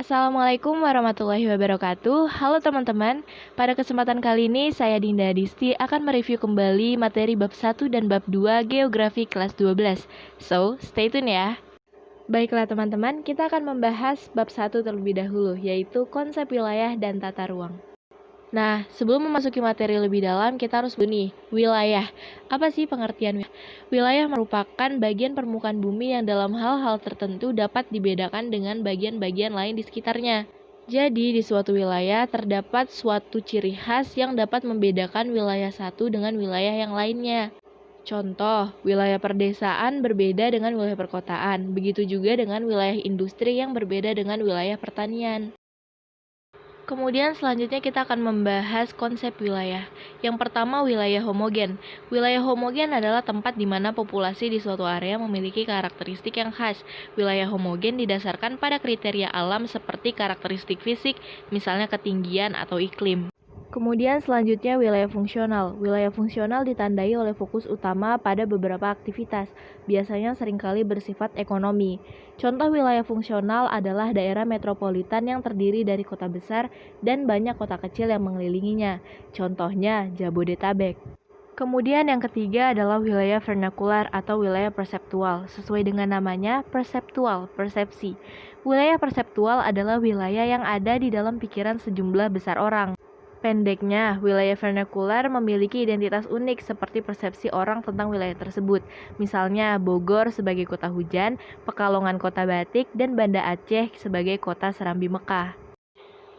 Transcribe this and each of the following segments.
Assalamualaikum warahmatullahi wabarakatuh. Halo teman-teman, pada kesempatan kali ini saya Dinda Disti akan mereview kembali materi bab 1 dan bab 2 Geografi kelas 12. So, stay tune ya. Baiklah teman-teman, kita akan membahas bab 1 terlebih dahulu, yaitu konsep wilayah dan tata ruang. Nah, sebelum memasuki materi lebih dalam, kita harus nih, wilayah. Apa sih pengertian wilayah? Wilayah merupakan bagian permukaan bumi yang dalam hal-hal tertentu dapat dibedakan dengan bagian-bagian lain di sekitarnya. Jadi, di suatu wilayah terdapat suatu ciri khas yang dapat membedakan wilayah satu dengan wilayah yang lainnya. Contoh, wilayah perdesaan berbeda dengan wilayah perkotaan. Begitu juga dengan wilayah industri yang berbeda dengan wilayah pertanian. Kemudian selanjutnya kita akan membahas konsep wilayah. Yang pertama, wilayah homogen. Wilayah homogen adalah tempat di mana populasi di suatu area memiliki karakteristik yang khas. Wilayah homogen didasarkan pada kriteria alam seperti karakteristik fisik, misalnya ketinggian atau iklim. Kemudian selanjutnya wilayah fungsional. Wilayah fungsional ditandai oleh fokus utama pada beberapa aktivitas, biasanya seringkali bersifat ekonomi. Contoh wilayah fungsional adalah daerah metropolitan yang terdiri dari kota besar dan banyak kota kecil yang mengelilinginya. Contohnya Jabodetabek. Kemudian yang ketiga adalah wilayah vernakular atau wilayah perseptual. Sesuai dengan namanya, perseptual, persepsi. Wilayah perseptual adalah wilayah yang ada di dalam pikiran sejumlah besar orang. Pendeknya, wilayah vernakular memiliki identitas unik seperti persepsi orang tentang wilayah tersebut. Misalnya Bogor sebagai kota hujan, Pekalongan kota batik, dan Banda Aceh sebagai kota serambi Mekah.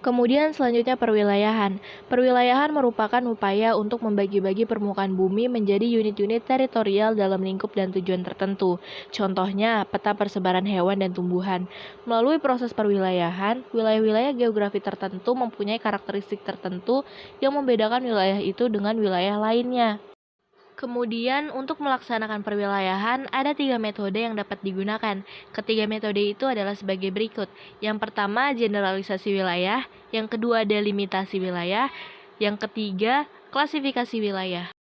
Kemudian selanjutnya perwilayahan. Perwilayahan merupakan upaya untuk membagi-bagi permukaan bumi menjadi unit-unit teritorial dalam lingkup dan tujuan tertentu. Contohnya, peta persebaran hewan dan tumbuhan. Melalui proses perwilayahan, wilayah-wilayah geografi tertentu mempunyai karakteristik tertentu yang membedakan wilayah itu dengan wilayah lainnya. Kemudian untuk melaksanakan perwilayahan ada 3 metode yang dapat digunakan. Ketiga metode itu adalah sebagai berikut. Yang pertama generalisasi wilayah, yang kedua delimitasi wilayah, yang ketiga klasifikasi wilayah.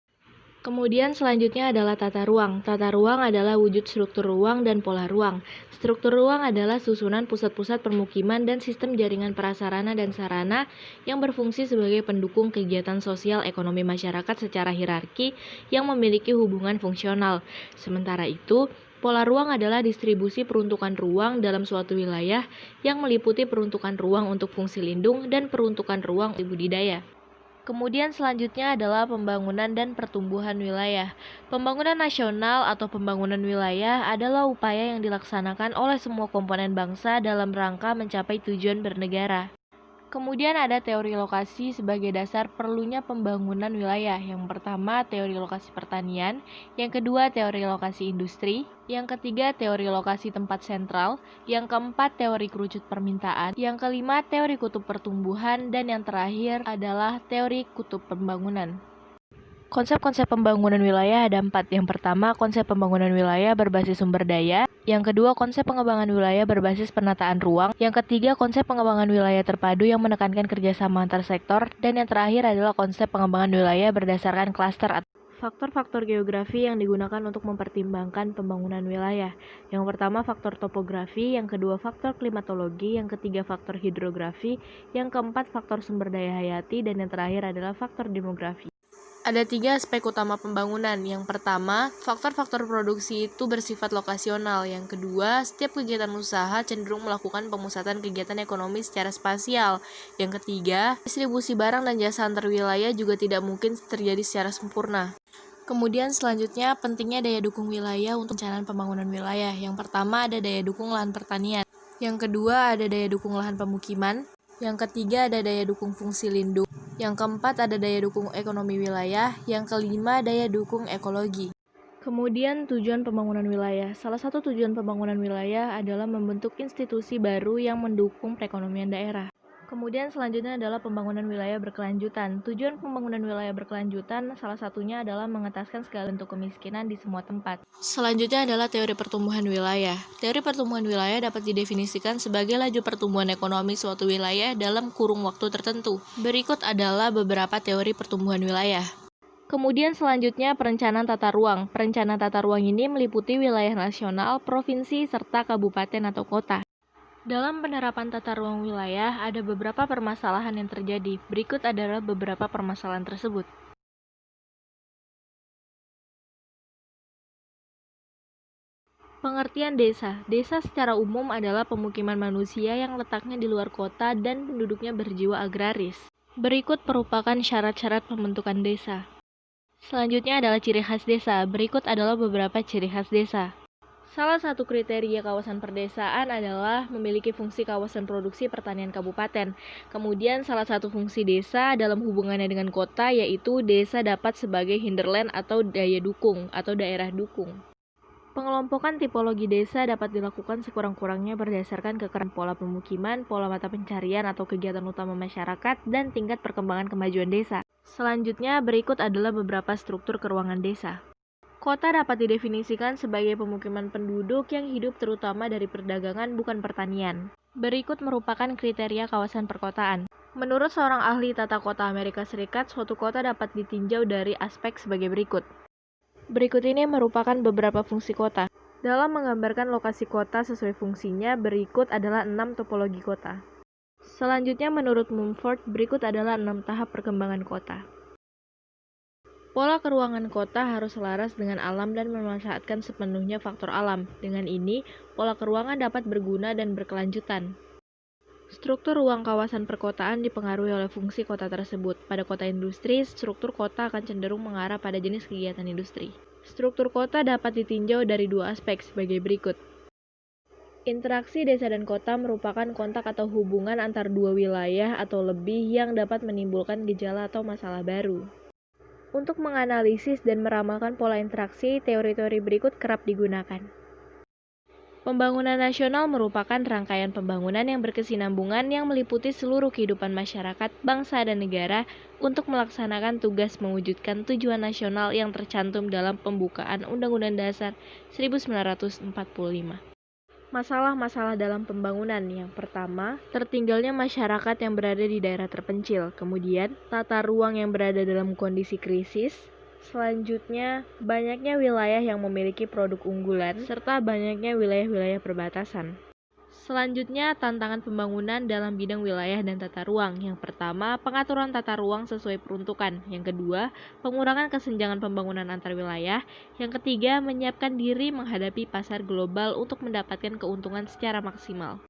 Kemudian selanjutnya adalah tata ruang. Tata ruang adalah wujud struktur ruang dan pola ruang. Struktur ruang adalah susunan pusat-pusat permukiman dan sistem jaringan prasarana dan sarana yang berfungsi sebagai pendukung kegiatan sosial ekonomi masyarakat secara hierarki yang memiliki hubungan fungsional. Sementara itu, pola ruang adalah distribusi peruntukan ruang dalam suatu wilayah yang meliputi peruntukan ruang untuk fungsi lindung dan peruntukan ruang untuk budidaya. Kemudian selanjutnya adalah pembangunan dan pertumbuhan wilayah. Pembangunan nasional atau pembangunan wilayah adalah upaya yang dilaksanakan oleh semua komponen bangsa dalam rangka mencapai tujuan bernegara. Kemudian ada teori lokasi sebagai dasar perlunya pembangunan wilayah. Yang pertama, teori lokasi pertanian. Yang kedua, teori lokasi industri. Yang ketiga, teori lokasi tempat sentral. Yang keempat, teori kerucut permintaan. Yang kelima, teori kutub pertumbuhan. Dan yang terakhir adalah teori kutub pembangunan. Konsep-konsep pembangunan wilayah ada 4. Yang pertama, konsep pembangunan wilayah berbasis sumber daya. Yang kedua, konsep pengembangan wilayah berbasis penataan ruang. Yang ketiga, konsep pengembangan wilayah terpadu yang menekankan kerjasama antar sektor. Dan yang terakhir adalah konsep pengembangan wilayah berdasarkan klaster atau faktor-faktor geografi yang digunakan untuk mempertimbangkan pembangunan wilayah. Yang pertama, faktor topografi. Yang kedua, faktor klimatologi. Yang ketiga, faktor hidrografi. Yang keempat, faktor sumber daya hayati. Dan yang terakhir adalah faktor demografi. Ada 3 aspek utama pembangunan. Yang pertama, faktor-faktor produksi itu bersifat lokasional. Yang kedua, setiap kegiatan usaha cenderung melakukan pemusatan kegiatan ekonomi secara spasial. Yang ketiga, distribusi barang dan jasa antar wilayah juga tidak mungkin terjadi secara sempurna. Kemudian selanjutnya, pentingnya daya dukung wilayah untuk perencanaan pembangunan wilayah. Yang pertama, ada daya dukung lahan pertanian. Yang kedua, ada daya dukung lahan pemukiman. Yang ketiga, ada daya dukung fungsi lindung. Yang keempat, ada daya dukung ekonomi wilayah. Yang kelima, daya dukung ekologi. Kemudian tujuan pembangunan wilayah. Salah satu tujuan pembangunan wilayah adalah membentuk institusi baru yang mendukung perekonomian daerah. Kemudian selanjutnya adalah pembangunan wilayah berkelanjutan. Tujuan pembangunan wilayah berkelanjutan salah satunya adalah mengentaskan segala bentuk kemiskinan di semua tempat. Selanjutnya adalah teori pertumbuhan wilayah. Teori pertumbuhan wilayah dapat didefinisikan sebagai laju pertumbuhan ekonomi suatu wilayah dalam kurung waktu tertentu. Berikut adalah beberapa teori pertumbuhan wilayah. Kemudian selanjutnya perencanaan tata ruang. Perencanaan tata ruang ini meliputi wilayah nasional, provinsi, serta kabupaten atau kota. Dalam penerapan tata ruang wilayah, ada beberapa permasalahan yang terjadi. Berikut adalah beberapa permasalahan tersebut. Pengertian desa. Desa secara umum adalah pemukiman manusia yang letaknya di luar kota dan penduduknya berjiwa agraris. Berikut merupakan syarat-syarat pembentukan desa. Selanjutnya adalah ciri khas desa. Berikut adalah beberapa ciri khas desa. Salah satu kriteria kawasan perdesaan adalah memiliki fungsi kawasan produksi pertanian kabupaten. Kemudian salah satu fungsi desa dalam hubungannya dengan kota yaitu desa dapat sebagai hinterland atau daya dukung atau daerah dukung. Pengelompokan tipologi desa dapat dilakukan sekurang-kurangnya berdasarkan kekeran pola pemukiman, pola mata pencarian atau kegiatan utama masyarakat, dan tingkat perkembangan kemajuan desa. Selanjutnya, berikut adalah beberapa struktur keuangan desa. Kota dapat didefinisikan sebagai pemukiman penduduk yang hidup terutama dari perdagangan bukan pertanian. Berikut merupakan kriteria kawasan perkotaan. Menurut seorang ahli tata kota Amerika Serikat, suatu kota dapat ditinjau dari aspek sebagai berikut. Berikut ini merupakan beberapa fungsi kota. Dalam menggambarkan lokasi kota sesuai fungsinya, berikut adalah 6 topologi kota. Selanjutnya menurut Mumford, berikut adalah 6 tahap perkembangan kota. Pola keruangan kota harus selaras dengan alam dan memanfaatkan sepenuhnya faktor alam. Dengan ini, pola keruangan dapat berguna dan berkelanjutan. Struktur ruang kawasan perkotaan dipengaruhi oleh fungsi kota tersebut. Pada kota industri, struktur kota akan cenderung mengarah pada jenis kegiatan industri. Struktur kota dapat ditinjau dari dua aspek sebagai berikut. Interaksi desa dan kota merupakan kontak atau hubungan antar dua wilayah atau lebih yang dapat menimbulkan gejala atau masalah baru. Untuk menganalisis dan meramalkan pola interaksi, teori-teori berikut kerap digunakan. Pembangunan nasional merupakan rangkaian pembangunan yang berkesinambungan yang meliputi seluruh kehidupan masyarakat, bangsa, dan negara untuk melaksanakan tugas mewujudkan tujuan nasional yang tercantum dalam pembukaan Undang-Undang Dasar 1945. Masalah-masalah dalam pembangunan. Yang pertama, tertinggalnya masyarakat yang berada di daerah terpencil. Kemudian, tata ruang yang berada dalam kondisi krisis. Selanjutnya, banyaknya wilayah yang memiliki produk unggulan, serta banyaknya wilayah-wilayah perbatasan. Selanjutnya, tantangan pembangunan dalam bidang wilayah dan tata ruang. Yang pertama, pengaturan tata ruang sesuai peruntukan. Yang kedua, pengurangan kesenjangan pembangunan antar wilayah. Yang ketiga, menyiapkan diri menghadapi pasar global untuk mendapatkan keuntungan secara maksimal.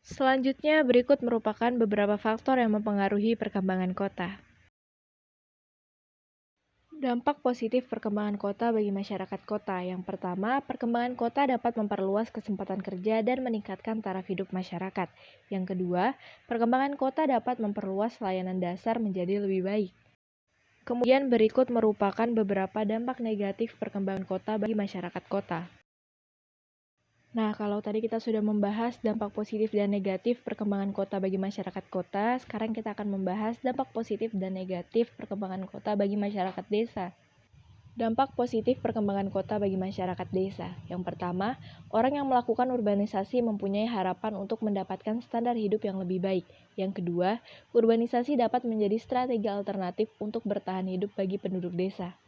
Selanjutnya, berikut merupakan beberapa faktor yang mempengaruhi perkembangan kota. Dampak positif perkembangan kota bagi masyarakat kota. Yang pertama, perkembangan kota dapat memperluas kesempatan kerja dan meningkatkan taraf hidup masyarakat. Yang kedua, perkembangan kota dapat memperluas layanan dasar menjadi lebih baik. Kemudian berikut merupakan beberapa dampak negatif perkembangan kota bagi masyarakat kota. Nah, kalau tadi kita sudah membahas dampak positif dan negatif perkembangan kota bagi masyarakat kota, sekarang kita akan membahas dampak positif dan negatif perkembangan kota bagi masyarakat desa. Dampak positif perkembangan kota bagi masyarakat desa. Yang pertama, orang yang melakukan urbanisasi mempunyai harapan untuk mendapatkan standar hidup yang lebih baik. Yang kedua, urbanisasi dapat menjadi strategi alternatif untuk bertahan hidup bagi penduduk desa.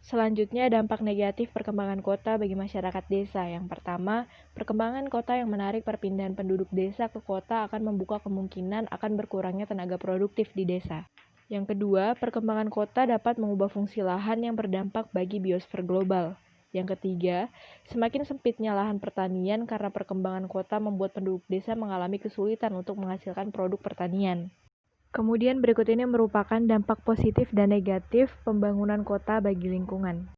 Selanjutnya, dampak negatif perkembangan kota bagi masyarakat desa. Yang pertama, perkembangan kota yang menarik perpindahan penduduk desa ke kota akan membuka kemungkinan akan berkurangnya tenaga produktif di desa. Yang kedua, perkembangan kota dapat mengubah fungsi lahan yang berdampak bagi biosfer global. Yang ketiga, semakin sempitnya lahan pertanian karena perkembangan kota membuat penduduk desa mengalami kesulitan untuk menghasilkan produk pertanian. Kemudian berikut ini merupakan dampak positif dan negatif pembangunan kota bagi lingkungan.